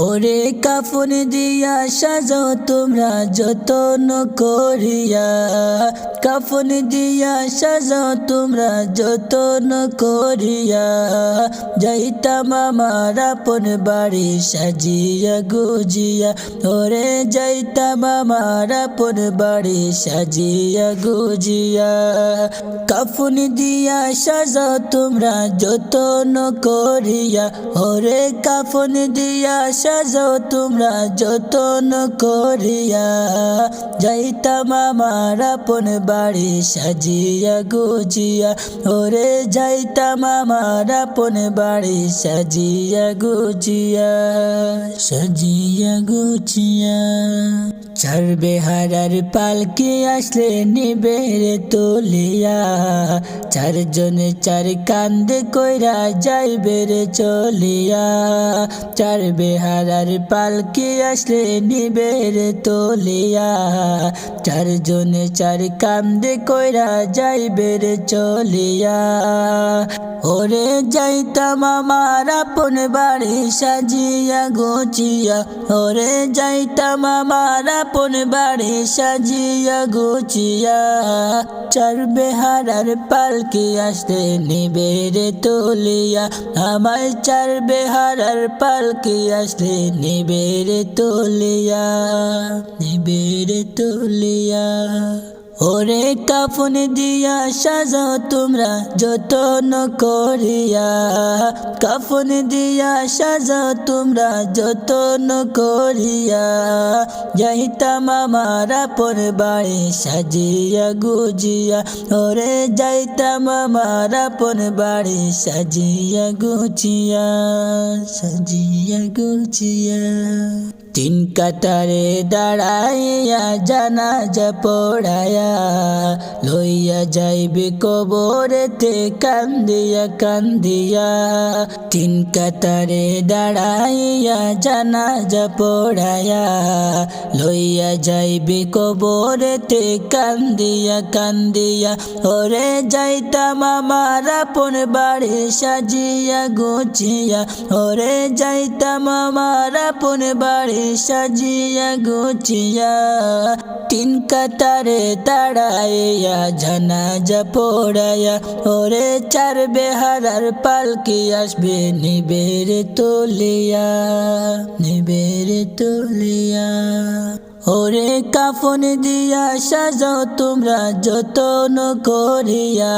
ওরে কাফন দিয়া সাজাও তোমরা যতন করিয়া, কাফন দিয়া সাজাও তোমরা যতন করিয়া, যাইতাম আমার আপন বাড়ি সাজিয়া গুজিয়া, ওরে যাইতাম আমার আপন বাড়ি সাজিয়া গুজিয়া। কাফন দিয়া সাজাও তোমরা যতন করিয়া, ওরে কাফন দিয়া সাজাও তোমরা যতন করিয়া, যাইতাম আমার আপন বাড়ি সাজিয়া গুজিয়া, ওরে যাইতাম আমার আপন বাড়ি সাজিয়া গুজিয়া, সাজিয়া গুজিয়া। চার বেহারার পালকি আসলে নিবে রে তুলিয়া, চারজনে চার কান্দে কইরা যাইবে রে চলিয়া, চার বেহারার পালকি আসলে নিবে রে তুলিয়া, চারজনে চার কান্দে কইরা যাইবে রে চলিয়া, ওরে যাইতাম আমার আপন বাড়ি সাজিয়া গুছিয়া, ওরে যাইতাম আমার আপন বাড়ি সাজিয়া গুছিয়া, চার বেহারার পালকি আসতে নিবে রে তুলিয়া, আমার চার বেহারার পালকি আসলে নিবে রে তুলিয়া, নিবে রে তুলিয়া। ওরে কাফন দিয়া সাজাও তোমরা যতন করিয়া, কাফন দিয়া সাজাও তোমরা যতন করিয়া, যাইতাম আমার আপন বাড়ি সাজিয়া গুজিয়া, ওরে যাইতাম আমার আপন বাড়ি সাজিয়া গুছিয়া, সাজিয়া গুছিয়া। তিন কাতারে দাঁড়াইয়া জানাজা পড়ায়া, লইয়া যাইবে কবরেতে কান্দিয়া কান্দিয়া, তিন কাতারে দাঁড়াইয়া জানাজা পড়ায়া, লইয়া যাইবে কবরেতে কান্দিয়া কান্দিয়া, ওরে যাইতাম আমার আপন বাড়ি সাজিয়া গুছিয়া, ওরে যাইতাম আমার আপন বাড়ি সাজিয়া গুছিয়া, তিন কাতারে দাঁড়াইয়া জানাজা পড়ায়া, ওরে চার বেহারার পালকি আসবে নিবে রে তুলিয়া, নিবে রে তুলিয়া। ওরে কাফন দিয়া সাজাও তোমরা যতন করিয়া,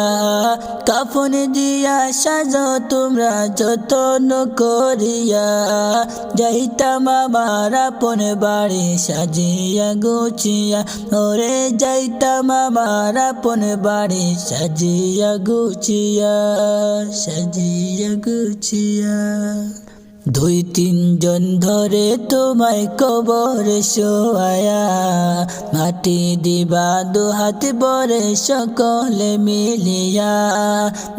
কাফন দিয়া সাজাও তোমরা যতন করিয়া, যাইতাম আমার আপন বাড়ি সাজিয়া গুছিয়া, ওরে যাইতাম আমার আপন বাড়ি সাজিয়া গুছিয়া, সাজিয়া গুছিয়া। দুই তিনজন ধরে তোমায় কবরে শোয়া, মাটি দিবা দুহাত বরে সকলে মিলিয়া,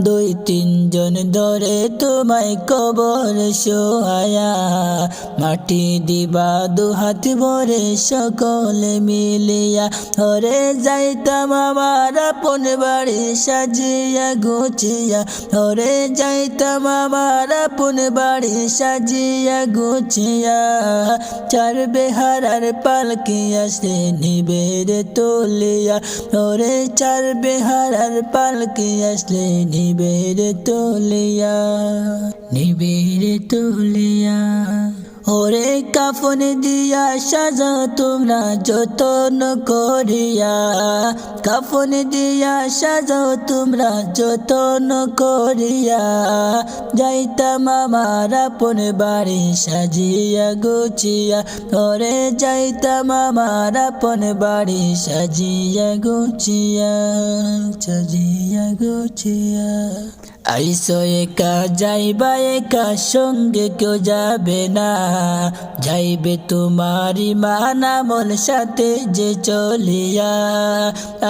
দুই তিনজন ধরে তোমায় কবরে শোয়া, মাটি দিবা দুহাত বরে সকলে মিলিয়া, ওরে যাইতাম আমার আপন বাড়ি সাজিয়া গুছিয়া, ওরে যাইতাম আমার আপন বাড়ি সাজিয়া গুছিয়া, চার বেহারার পালকি আসে নিবে রে তুলিয়া, ওরে চার বেহারার পালকি আসলে নিবে রে তুলিয়া, নিবে রে তুলিয়া। ওরে কাফন দিয়া সাজাও তোমরা যতন করিয়া, কাফন দিয়া সাজাও তোমরা যতন করিয়া, যাইতাম আমার আপন বাড়ি সাজিয়া গুছিয়া, ওরে যাইতাম আমার আপন বাড়ি সাজিয়া গুছিয়া, সাজিয়া গুছিয়া। আইসো একা যাইবা একা সঙ্গে কেউ যাবে না, যাইবে তোমারি মান আমল সাথে যে চলিয়া,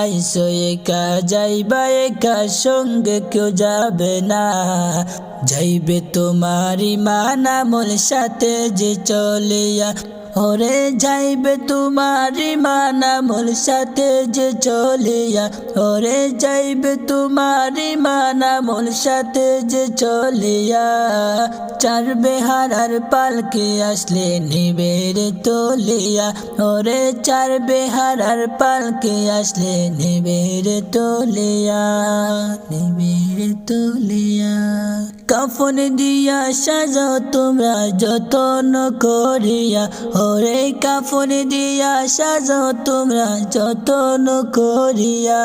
আইসো একা যাইবা একা সঙ্গে কেউ যাবে না, যাইবে তোমারি মান আমল সাথে যে চলিয়া, ওরে যাইবে তোমার ইমান আমল সাথে যে চলিয়া, ওরে যাইবে তোমার ইমান আমল সাথে যে চলিয়া, চার বেহারার পালকি আসলে নিবে রে তুলিয়া, ওরে চার বেহারার পালকি আসলে নিবে রে তুলিয়া, নিবে রে তুলিয়া। কাফন দিয়া সাজাও তোমরা যতন করিয়া, ওরে কাফন দিয়া সাজাও তোমরা যতন করিয়া,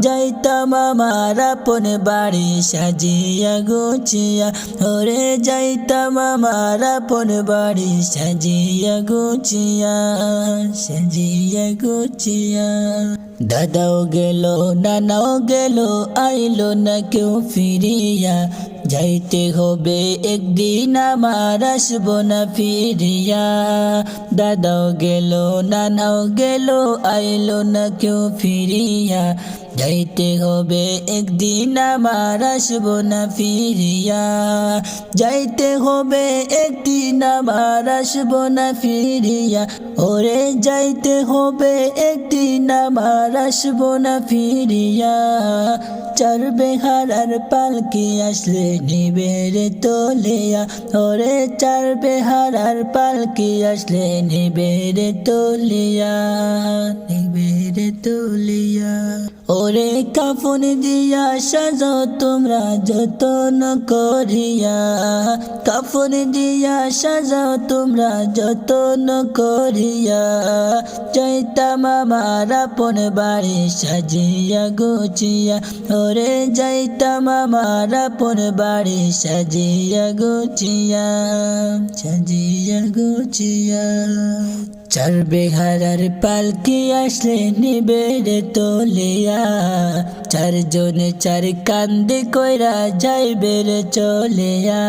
যাইতাম আমার আপন বাড়ি সাজিয়া গুছিয়া, ওরে যাইতাম আমার আপন বাড়ি সাজিয়া গুছিয়া, সাজিয়া গুছিয়া। দাদাও গেল নানাও গেল আইলো না কেউ ফিরিয়া, যাইতে হবে একদিন আমার আসবো না ফিরিয়া। দাদাও গেল নানাও গেল আইলো না কেউ ফিরিয়া, যাইতে হবে একদিন আমার আসবো না ফিরিয়া, যাইতে হবে একদিন আমার আসবো না ফিরিয়া, ওরে যাইতে হবে একদিন আমার আসবো না ফিরিয়া। চার বেহারার পালকি আসলে নিবে রে তুলিয়া, ওরে চার বেহারার পালকি আসলে নিবে রে তুলিয়া, নিবে রে তুলিয়া। ওরে কাফন দিয়া সাজাও তোমরা যতন করিয়া, কাফন দিয়া সাজাও তোমরা যতন করিয়া, যাইতাম আমার আপন বাড়ি সাজিয়া গুছিয়া, ওরে যাইতাম আমার আপন বাড়ি সাজিয়া গুছিয়া, সাজিয়া গুছিয়া। চার বেহারার পালকি আসলে নিবে রে তুলিয়া, চারজনে চার কান্দে কইরা যাইবে রে চলিয়া,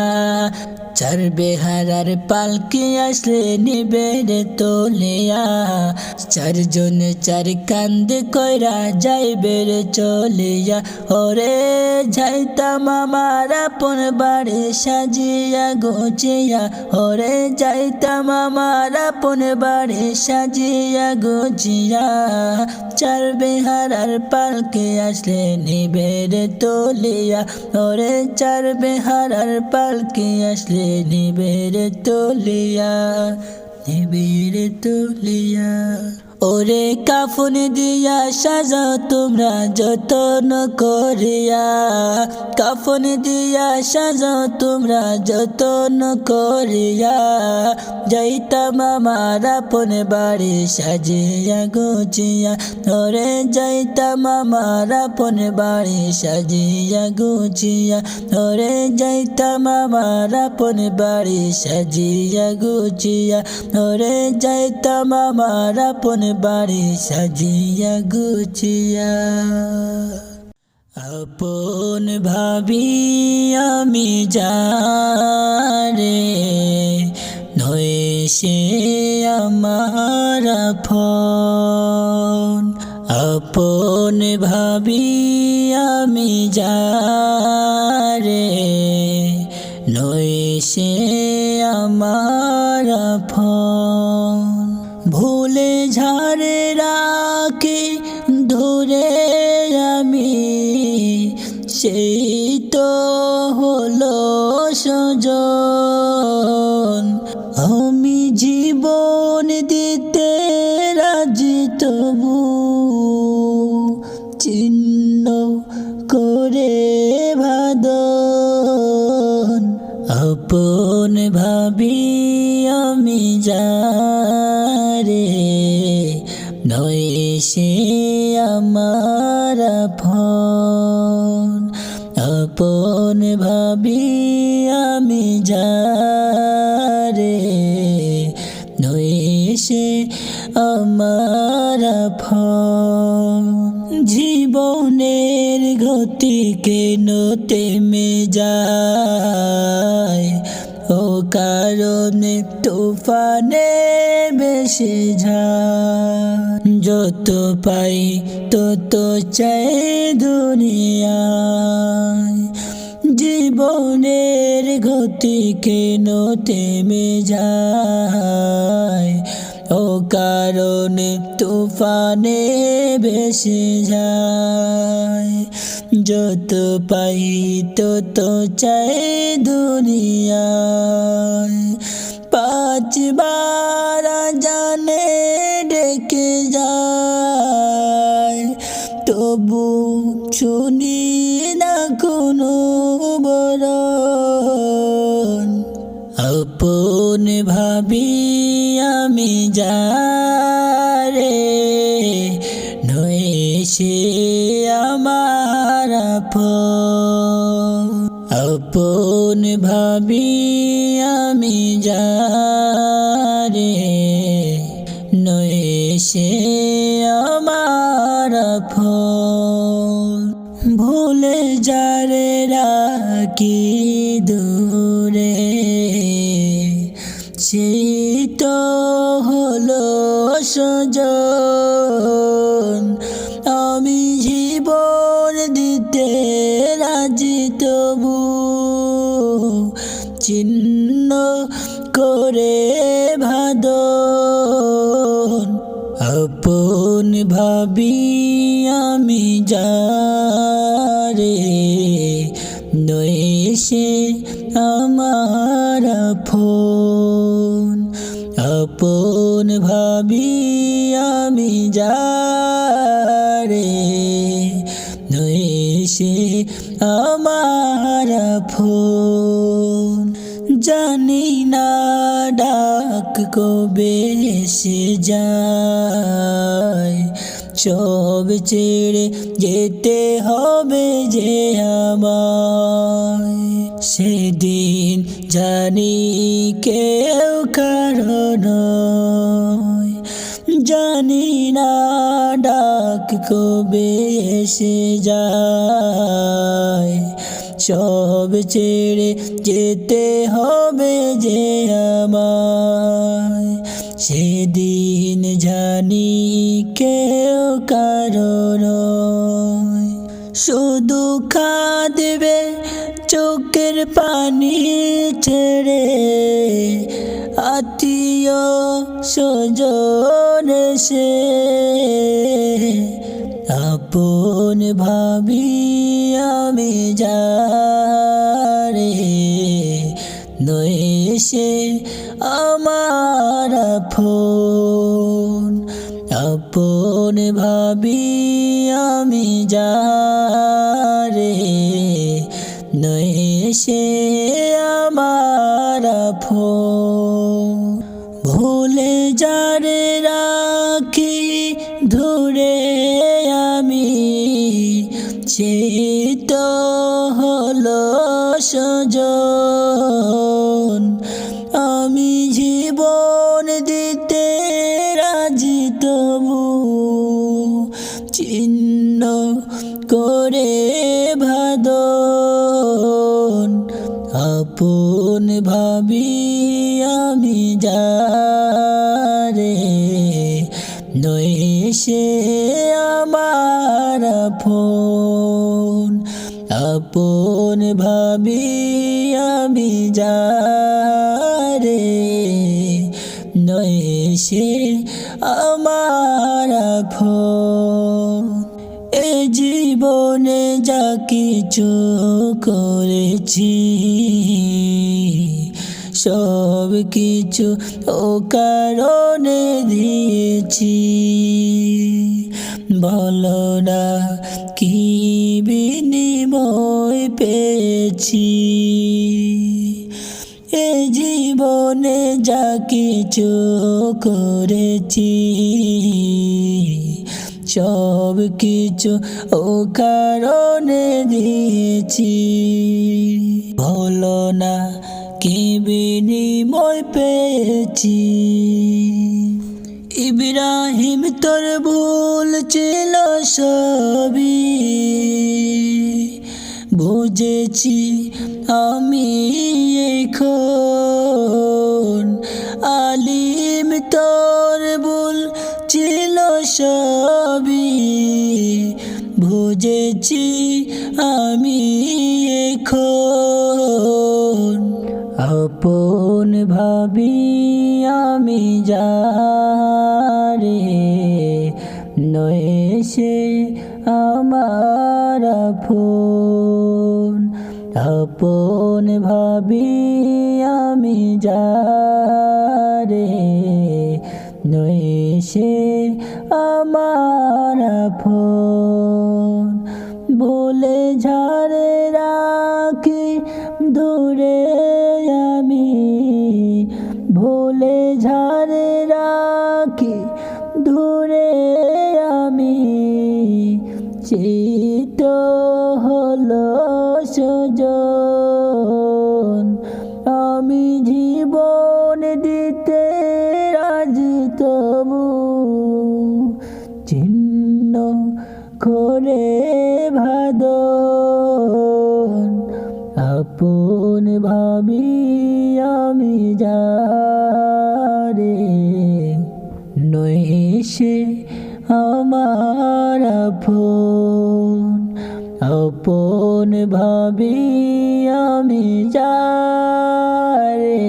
চার বেহারার পালকি আসলে নিবে রে তুলিয়া, চারজনে চার কান্দে কইরা যাইবে রে চলিয়া, ওরে যাইতাম আমার আপন বাড়ি সাজিয়া গুছিয়া, ওরে যাইতাম আমার আপন বাড়ি সাজিয়া গুছিয়া, চার বেহারার পালকি আসলে নিবে রে তুলিয়া, ওরে চার বেহারার পালকি আসলে নিবে রে তুলিয়া, নিবে রে তুলিয়া। ওরে কাফন দিয়া সাজাও তোমরা যতন করিয়া, কাফন দিয়া সাজাও তোমরা যতন করিয়া, যাইতাম আমার আপন বাড়ি সাজিয়া গুছিয়া, ওরে যাইতাম আমার আপন বাড়ি সাজিয়া গুছিয়া, ওরে যাইতাম আমার আপন বাড়ি সাজিয়া গুছিয়া, ওরে যাইতাম আমার আপন বাড়ি সাজিয়া গুছিয়া। আপন ভাবি আমি যারে, নয় সে আমার আপন, আপন ভাবি আমি যারে, নয় সে আমার আপন। ভুলে ঝাড়ে রাখি ধরে আমি, সেই তো হলো সজন, আমি জীবন দিতে রাজি তবু চিহ্ন করে ভাদন, আপন ভাবি আমি যারে, নয় সে আমার আপন, আপন ভাবি আমি যারে, নয় সে আমার আপন। জীবনের গতি কেন থেমে যায়, ও কারণে তুফানে বেশি যায়, যত পাই তত চাই দুনিয়ায়, জীবনের গতি কেন থেমে যায়, কারণে তুফানে ভেসে যায় যত পাই তত চাই দুনিয়ায় পাঁচবার জানে ডেকে যায় তবু শুনি না কোনো বরণ আপন ভাবি আমি যারে নয় সে আমার আপন আপন ভাবি আমি যারে নয় সে আমার আপন ভুলে যারে রাখি দূরে সেই তো হলো সজন আমি জীবন দিতে রাজি তবু চিহ্ন করে ভাদন আপন ভাবি আমি যারে নয় সে আমার আপন আপন ভাবি আমি যারে নয় সে আমার আপন জানি না ডাক কবে এসে যায় সব ছেড়ে যেতে হবে যে আমায় সেদিন জানি কেউ কারণ জানি না ডাক কবে এসে যায় সব ছেড়ে যেতে হবে যে আমায় সেদিন জানি কেউ কারণ শুধু কাঁদবে চোখের পানি ছেড়ে আত্মীয় স্বজন এসে আপন ভাবি আমি যারে নয় সে আমার আপন আপন ভাবি আমি যারে নয় সে আমার আপন ভুলে যারে রাখি ধরে আমি সে তো হলো সজন আমি জীবন দিতে রাজি তবু চিহ্ন করে ভাদন আপন ভাবি আমি যারে নয় সে আমার আপন আপন ভাবি আমি যারে নয় সে আমার আপন এ জীবনে যা কিছু করেছি সব কিছু ও কারণে দিয়েছি বলো না কি বিনিময় পেয়েছি এ জীবনে যা কিছু করেছি সব কিছু ও কারণে দিয়েছি বলো না কি বিনিময় পেয়েছি ইব্রাহিম তোর ভুল ছিল সবই বুঝেছি আমি এখন আলিম তোর ভুল ছিল সবই বুঝেছি আমি এখন আপন ভাবি আমি যারে নয় সে আমার আপন আপন ভাবি আমি যারে নয় সে আমার আপন বলে ঝাড়ে রাখি দূরে আমি ভুলে ঝাড়ে রাখি দূরে আমি চিত হলো সুজন আমি জীবন দিতে রাজি তবু চিহ্ন করে ভাদন আপন ভাবি আমি যারে নয় সে আমার আপন আপন ভাবি আমি যারে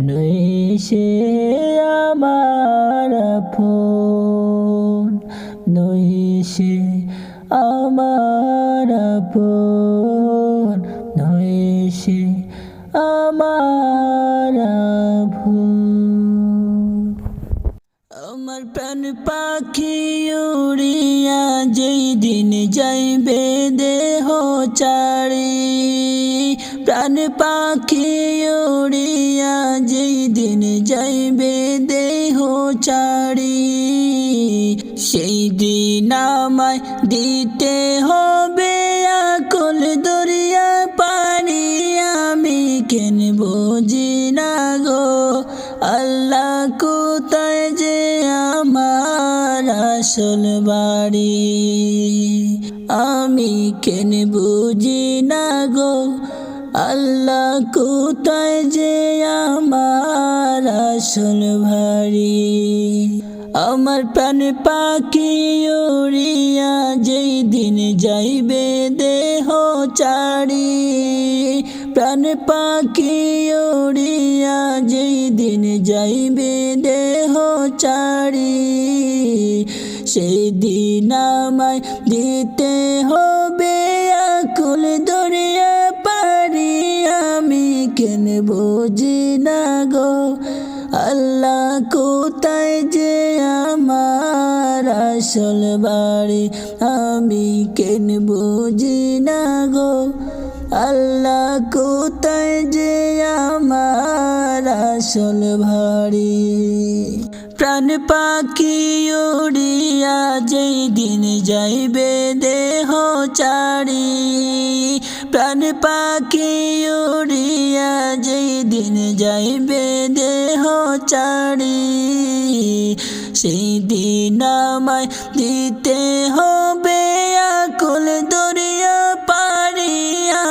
নয় সে আমার আপন নয় সে আমার আপন নয় সে আমার আপন আমার প্রাণ পাখি উড়িয়া যেই দিন যাইবে দেহ চারি প্রাণ পাখি উড়িয়া যেই দিন যাইবে দেহ চারি সেই দিন আমায় দিতে হবে আকুল দরিয়া পানি আমি কেন বুঝি না গো আল্লাহ কোথায় যে আমার আসল বাড়ি আমি কেন বুঝি না গো আল্লাহ কোথায় যে আমার আসল বাড়ি আমার প্রাণ পাখি উড়িয়া যেই দিন যাইবে দেহ চারি প্রাণ পাখি উড়িয়া যেই দিন যাইবে দেহ চারি সেই দিন আমায় দিতে হবে আকুল দরিয়া পারি আমি কেন বুঝি না গো আল্লাহ কোথায় যে আমার আসল বাড়ি আমি কেন বুঝি না গো আল্লাহ কোথায় যে আমার আসল বাড়ি প্রাণ পাখি উড়িয়া যেই দিন যাইবে দেহ চারি প্রাণ পাখি উড়িয়া যেই দিন যাইবে দেহ চারি সেই দিন আমায় দিতে হবে আকুল দরিয়া পারি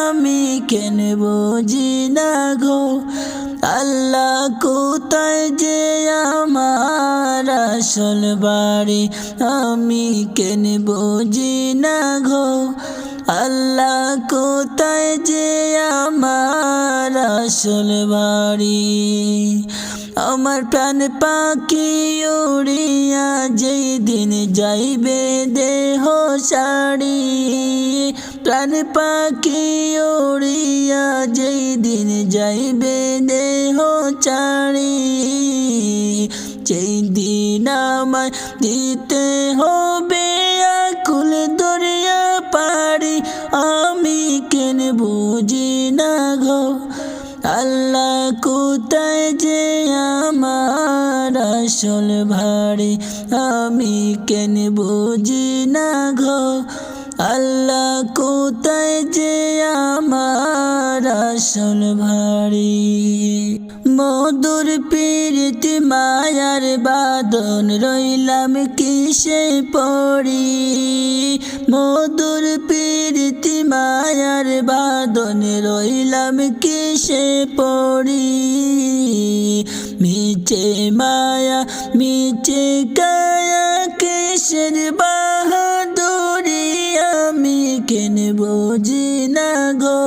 আমি কেন বুঝি না গো আল্লাহ কোথায় যে আমার আসল বাড়ি আমি কেন বুঝি না গো আল্লাহ কোথায় যে আমার আসল বাড়ি আমার প্রাণ পাখি উড়িয়া যেই দিন যাইবে দেহ সারি প্রাণ পাখি উড়িয়া যেই দিন যাইবে দেহ চারি সেই দিন আমায় দিতে হবে আকুল দরিয়া পারি আমি কেন বুঝি না গো আল্লাহ কোথায় যে আমার আসল বাড়ি আমি কেন বুঝি না গো আল্লাহ কোথায় যে আমার আসল বাড়ি মধুর প্রীতি মায়ার বাঁধন রইলাম কিসে পড়ি মধুর প্রীতি মায়ার বাঁধন রইলাম কিসে পড়ি মিছে মায়া মিছে কায়া কিসের বাহাদুরি আমি কেন বুঝি না গো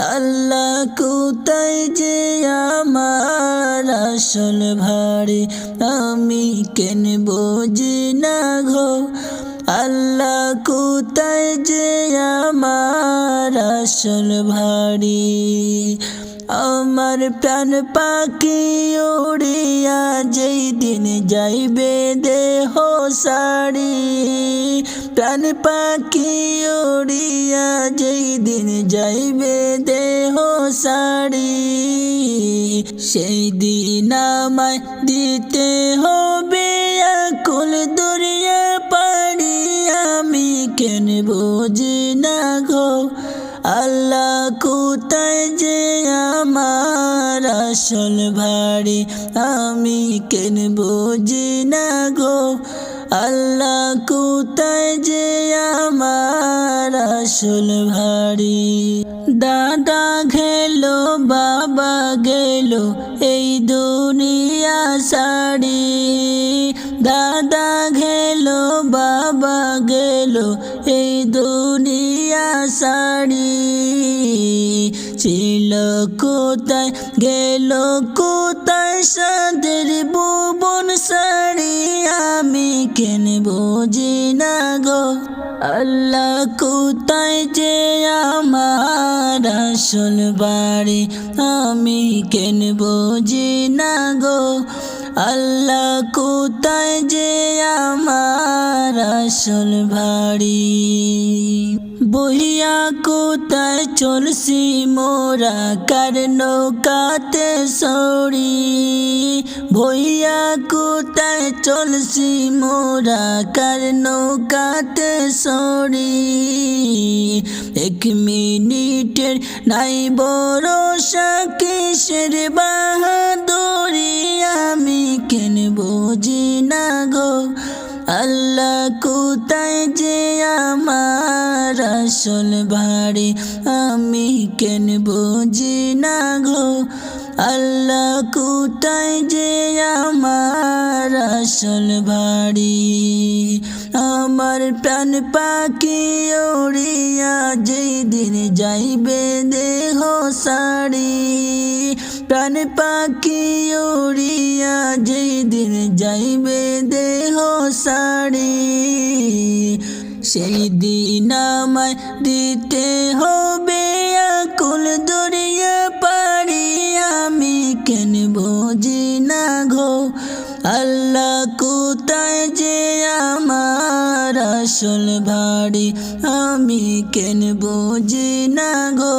আল্লাহ কোথায় যে আমার আসল ভারী আমি কেন বুঝি না গো আল্লাহ কোথায় যে আমার আসল ভারী আমার প্রাণ পাখি উড়িয়া যেই দিন যাইবে দেহ সারি প্রাণ পাখি উড়িয়া যেই দিন যাইবে দেহ সারি সেই দিন আমায় দিতে হবে আকুল দরিয়া পাড়ি আমি কেন বুঝি না গো আল্লাহ কোথায় যে আমার আসল ভারী আমি কেন বুঝি না গো আল্লাহ কোথায় যে আমার আসল ভারী দাদা গেলো বাবা গেলো এই দুনিয়া সারি দাদা গেলো বাবা গেলো এই দুনিয়া সারি ছিল কোথায় গেল কোথায় সাদের ভুবন সারি আমি কেন বুঝি না গো আল্লাহ কোথায় যে আমার আসল বাড়ি আমি কেন বুঝি না গো আল্লাহ কোথায় যে আমার আসল ভারী বহিয়া কোথায় চলছি মোরা কার নৌকাতে সরি বহিয়া কোথায় চলছি মোরা কার নৌকাতে সরি এক মিনিটের নাই ভরসা কিসের বাহাদুরি আমি কেন বুঝি না গো আল্লাহ কোথায় যে আমার আসল ভারী আমি কেন বুঝি না গো আল্লাহ কোথায় যে আমার আসল ভারী আমার প্রাণ পাখি উড়িয়া যেই দিন যাইবে দেহ সারি প্রাণ পাখি উড়িয়া যেই দিন যাইবে দেহ সারি সেই দিন আমায় দিতে হবে আকুল দরিয়া পাড়ি আমি কেন বুঝি না গো আল্লাহ কোথায় যে আমার আসল ভারী আমি কেন বুঝি না গো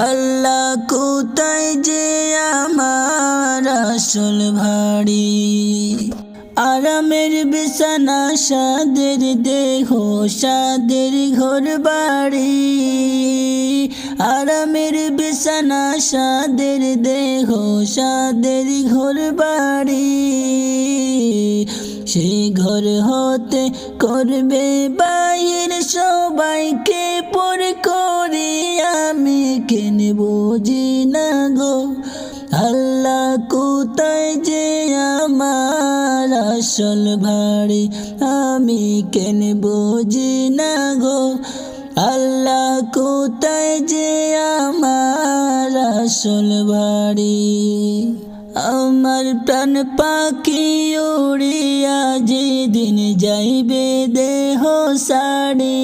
আল্লাহ কোথায় যে আমার আসল ভারী আরামের বিছানা সাদের দেহ সাদের ঘর বাড়ি আরামের বিছানা সাদের দেহ সাদের ঘর বাড়ি সেই ঘর হতে করবে বাহির সবাইকে পর করি আমি কেন বুঝি না গো আল্লাহ কোথায় যে আমার আসল ভারী আমি কেন বুঝি না গো আল্লাহ কোথায় যে আমার আসল ভারী আমার প্রাণ পাখি উড়িয়া যেদিন যাইবে দেহ সারি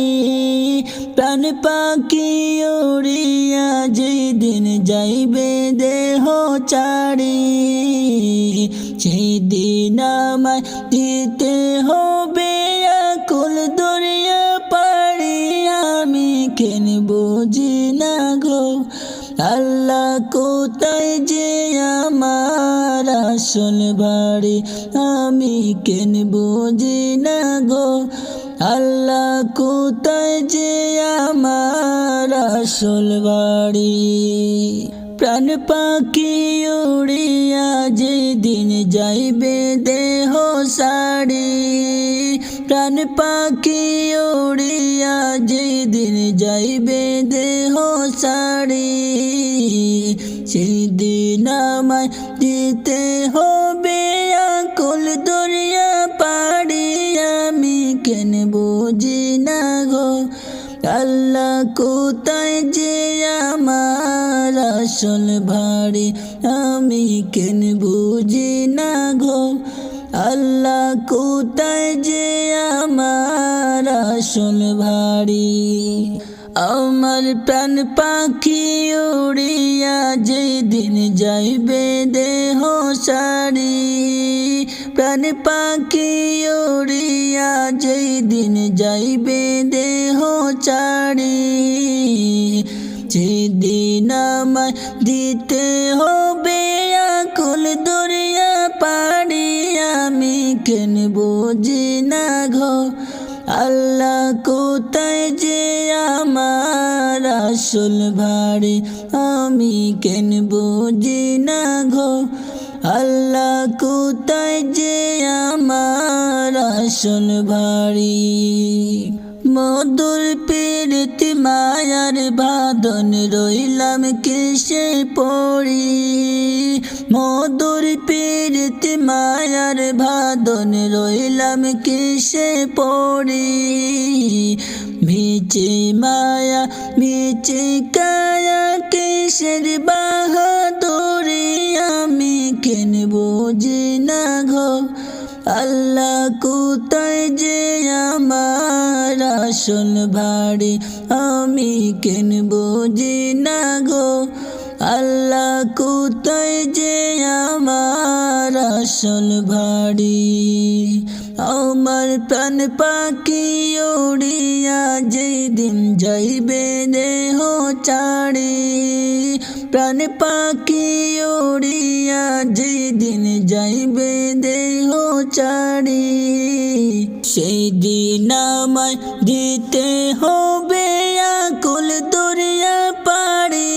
প্রাণ পাখি উড়িয়া যেদিন যাইবে দেহ চারি সেদিন আমায় দিতে হবে আকুল দরিয়া পাড়ি আমি কেন বুঝি না গো আল্লাহ কোথায় যে আমার আসল ভারী আমি কেন বুঝি না গো আল্লাহ কোথায় যে আমার আসল ভারী প্রাণ পাখি উড়িয়া যেদিন যাইবে দেহ সারি প্রাণ পাখি উড়িয়া যেদিন যাইবে দেহ সারি সেদিন আমায় দিতে হবে আকুল দরিয়া পাড়ি আমি কেন বুঝি না গো আল্লাহ কোথায় যে আমার আসল ভারী আমি কেন বুঝি না গো আল্লাহ কোথায় যে আমার আসল ভারী আমার প্রাণ পাখি উড়িয়া যেদিন যাইবে দেহ সারি প্রাণ পাখি উড়িয়া যেদিন যাইবে দেহ চারি যেদিন আমায় দিতে হবে আকুল দরিয়া পাড়ি আমি কেন বুঝি না গো আল্লাহ কোথায় যে আমার আসল ভারী আমি কেন বুঝি না গো আল্লাহ কোথায় যে আমার আসল ভারী মধুর পীড়িত মায়ার বাঁধন রইলাম কিসে পড়ি মধুর পীড়িত মায়ার বাঁধন রইলাম কিসে পড়ি মিছে মায়া মিছে কায়া কিসের বাহাদুরি আমি কেন বুঝি না গো আল্লাহ কোথায় যে আমার আসল ভারী আমি কেন বুঝি না গো আল্লাহ কোথায় যে আমার আসল ভারী আমার প্রাণ পাখি উড়িয়া যেদিন যাইবে দেহ চারি প্রাণ পাখি উড়িয়া যেদিন যাইবে দেহ চারি সেই দিন আমায় দিতে হবে আকুল দরিয়া পাড়ি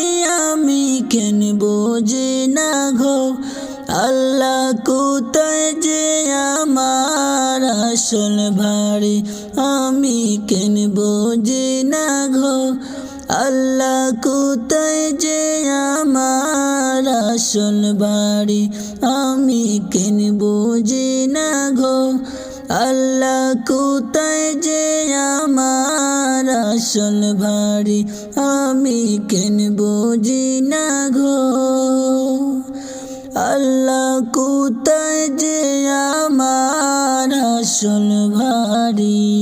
আমি কেন বুঝি না গো আল্লাহ কোথায় যে আমার আসল ভারী আমি কেন বুঝি না গো আল্লাহ কোথায় যে আমার আসল ভারী আমি কেন বুঝি না গো আল্লাহ কোথায় যে আমার আসল ভারী আমি কেন বুঝি না গো আল্লাহ কোথায় যে আমার আসল ভারী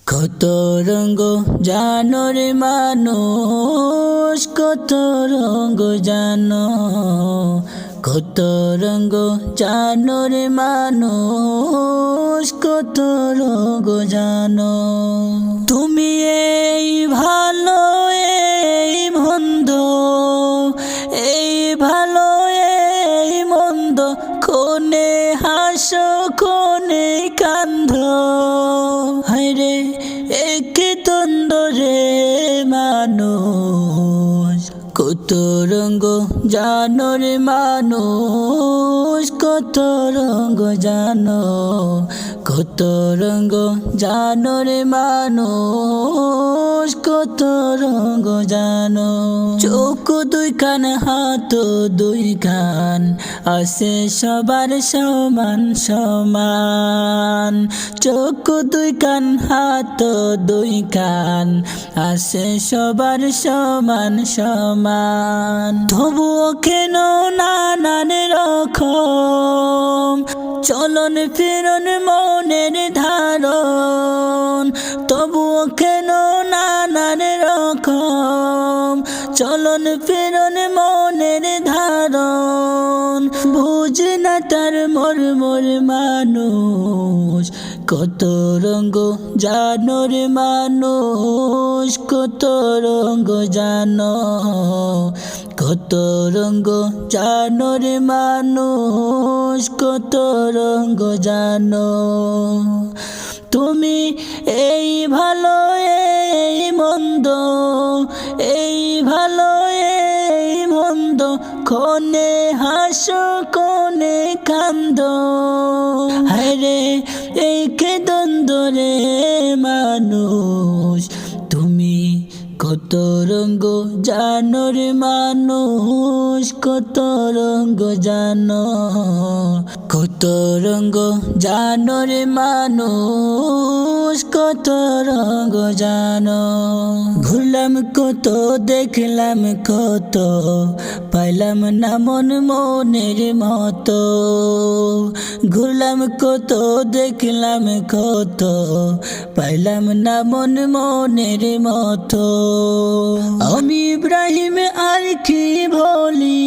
কত রঙ্গ জানো রে মানুষ কত রঙ্গ জানো কত রঙ্গ জানো রে মানুষ কত রঙ্গ জানো তুমি এই ভালো এই মন্দ এই ভালো এই মন্দ কোনে হাসো কোনে কান্দ হায়রে এক দ্বন্দ্ব রে মানুষ কত রঙ্গ জানো রে মানুষ কত রঙ্গ জানো কত রঙ্গ জানো রে মানুষ কত রঙ্গ জানো চোখ দুই কান হাত দুই কান আছে সবার সমান সমান চোখ দুই কান হাত দুই কান আছে সবার সমান সমান তবুও কেন নানান রকম চলন ফিরন মনের ধারণ তবুও কেন নানান রকম চলন ফিরন মনের ধারণ বুঝে না তার মর্মর মানুষ কত রঙ্গ জানো রে মানুষ কত রঙ্গ জানো কত রঙ্গ জানো রে মানুষ কত রঙ্গ জানো তুমি এই ভালো এই মন্দ এই ভালো এই মন্দ কোনে হাসো কোনে কান্দ হায়রে এই দ্বন্দ্ব রে মানুষ তুমি কত রঙ্গ জানো রে মানুষ, কত রঙ্গ জানো, কত রঙ্গ জানো রে মানুষ, কত রঙ্গ জানো। ঘুরলাম কত দেখলাম কত, পাইলাম না মন মনের মতো। ঘুরলাম কত দেখলাম কত, পাইলাম না মন মনের মতো। আমি ইব্রাহিম আর কি বলি,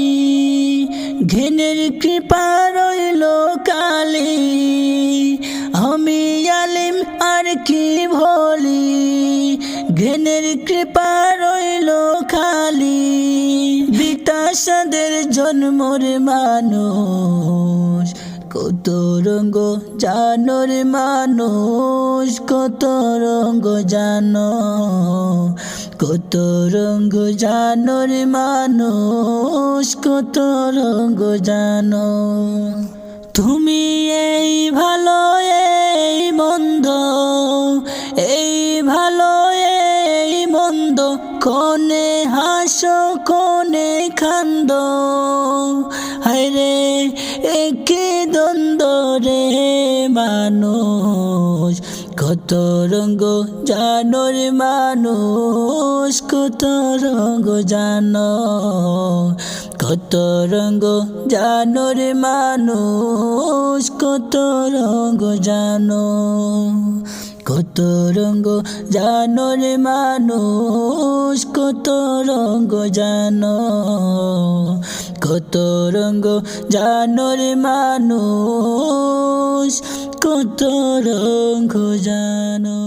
ঘেনের কৃপা রইল কালি। আমি আলিম আর কি বলি, ঘেনের কৃপা রইল খালি। বিতাসাদের জন্মর মানুষ, কত রঙ্গ জানো রে মানুষ, কত রঙ্গ জানো, কত রঙ্গ জানো রে মানুষ, কত রঙ্গ জানো। তুমি এই ভালো এই মন্দ, এই ভালো এই মন্দ, কোনে হাসো কোনে কান্দ। হায়রে একে দ্বন্দ্ব রে মানুষ, কত রঙ্গ জানো রে মানুষ, কত রঙ্গ জানো, কত রঙ্গ জানো রে মানুষ, কত রঙ্গ জানো, কত রঙ্গ জানো রে মানুষ, কত রঙ্গ জানো, কত রঙ্গ জানো রে মানুষ, কত রঙ্গ জানো।